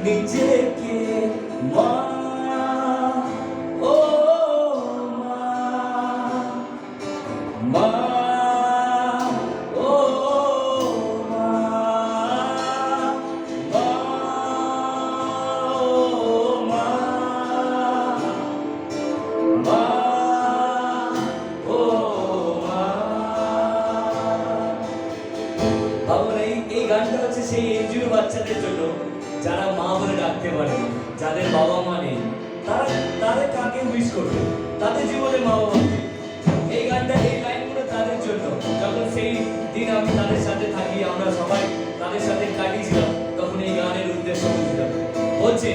নিজেকে মা, ও মা, মা, ও মা, মা, ও মা, মা, ও মা। ভাবুন এই গানটা হচ্ছে সেই এনজিওর বাচ্চাদের জন্য যারা মা বলে ডাকতে পারে, যাদের বাবা মা নেই, তাদের কাকে উইশ করবে, তাদের জীবনে মা বাবা নেই। এই গানটা, এই লাইনগুলো তাদের জন্য। যখন সেই দিন আমি তাদের সাথে থাকি, আমরা সবাই তাদের সাথে কাটিয়েছিলাম, তখন এই গানের উদ্দেশ্য বুঝলাম। হচ্ছে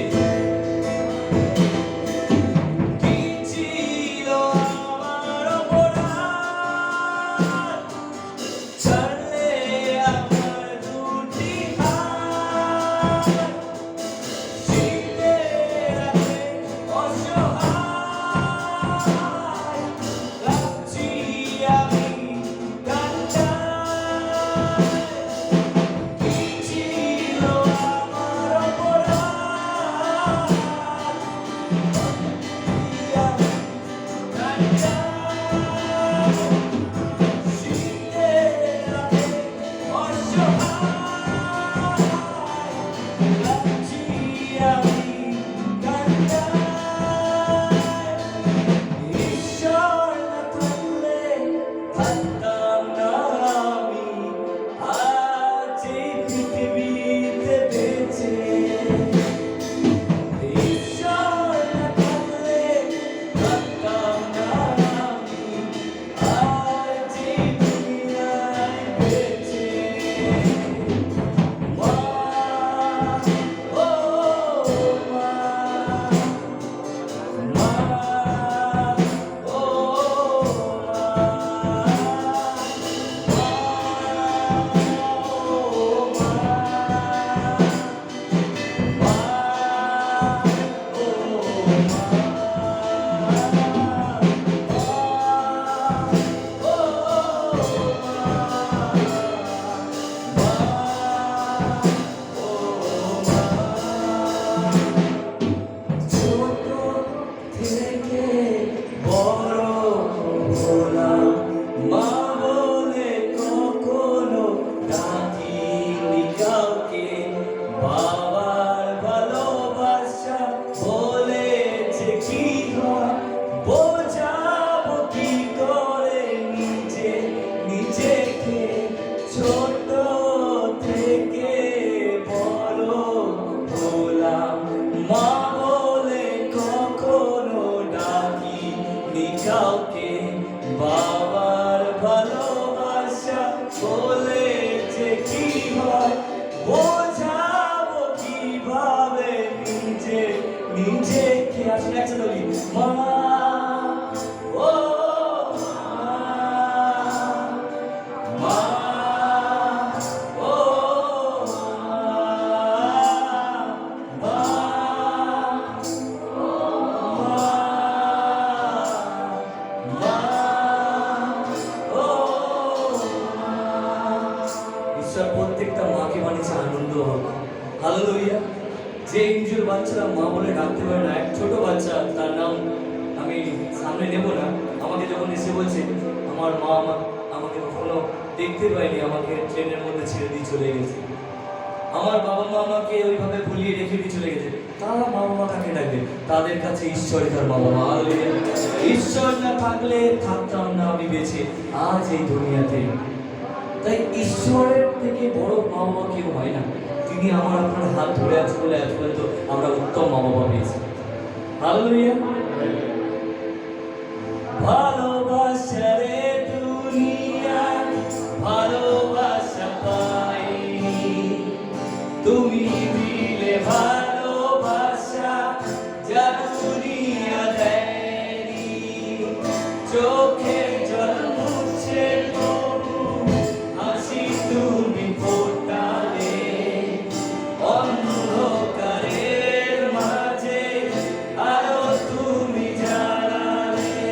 কাউকে বাবার ভালোবাসা বলে যে কি হয়, বোঝাবো কিভাবে নিজেকে। আসলে একসাথে বলি, মা, ও মা, ও মা, প্রত্যেকটা মাকে বানিয়েছে আনন্দ হোক। হালেলুয়া। যে এনজিওর বাচ্চারা মা বলে ডাকতে পারে না, এক ছোট বাচ্চা, তার নাম আমি সামনে নেব না, আমাকে যখন এসে বলছে আমার মা আমাকে কখনো দেখতে পায়নি, আমাকে ট্রেনের মধ্যে ছেড়ে দিয়ে চলে গেছে, আমার বাবা মা আমাকে ওইভাবে ভুলিয়ে রেখে দিয়ে চলে গেছে, তারা মা বাবা কাকে ডাকবে? তাদের কাছে ঈশ্বরই তার মা বাবা। ঈশ্বর না থাকলে থাকতাম না আমি বেঁচে আজ এই দুনিয়াতে। তাই ঈশ্বরের থেকে বড় মা বাবা কেউ হয় না। তিনি আমার আপনার হাত ধরে আছে বলে আজ পর্যন্ত আমরা উত্তম মা বাবা পেয়েছি। হালেলুয়া। ভালোবাসা রে দুনিয়া ভালোবাসা পাইনি, তুমি দিলে ভালোবাসা যা দুনিয়া দেয়নি। চোখের জল মুছে তবু হাসি তুমি ফোটালে, অন্ধকারের মাঝে আরো তুমি জ্বালালে।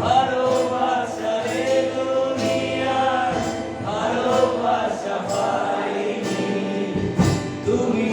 ভালোবাসা রে দুনিয়ার ভালোবাসা পাইনি, তুমি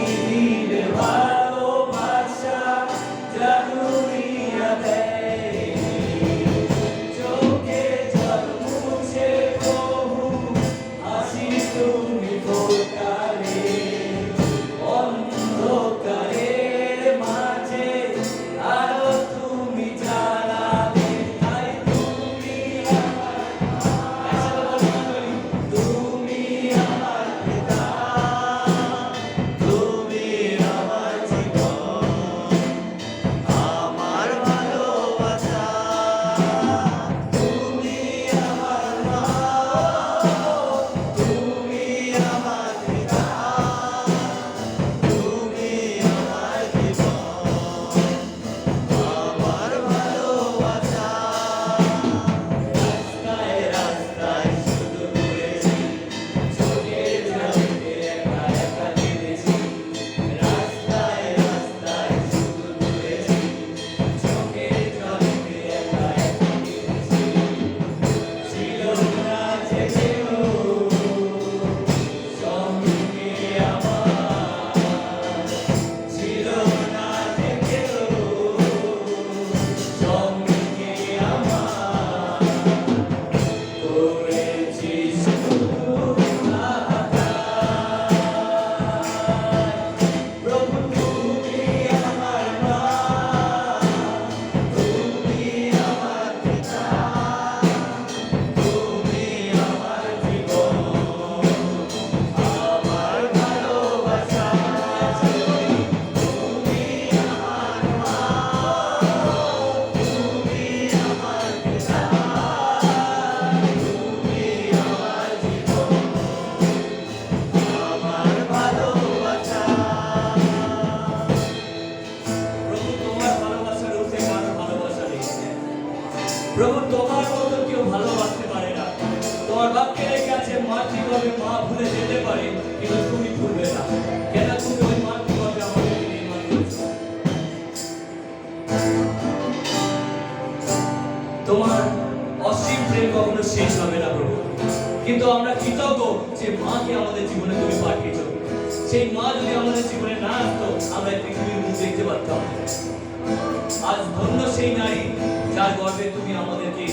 ভাবে মা ভুলে যেতে পারে, কিন্তু তুমি ভুলবে না। কেন? তুমি ওই মাতৃভাবে আমাদের নির্মাণ করেছো। তোমার অসীম প্রেম কখনো শেষ হবে না প্রভু, কিন্তু আমরা কৃতজ্ঞ যে মাকে আমাদের জীবনে তুমি পাঠিয়েছো। সেই মা যদি আমাদের জীবনে না আসতো, আমরা এই পৃথিবীর মুখ দেখতে পারতাম। আজ ধন্য সেই নারী যার গর্ভে তুমি আমাদেরকে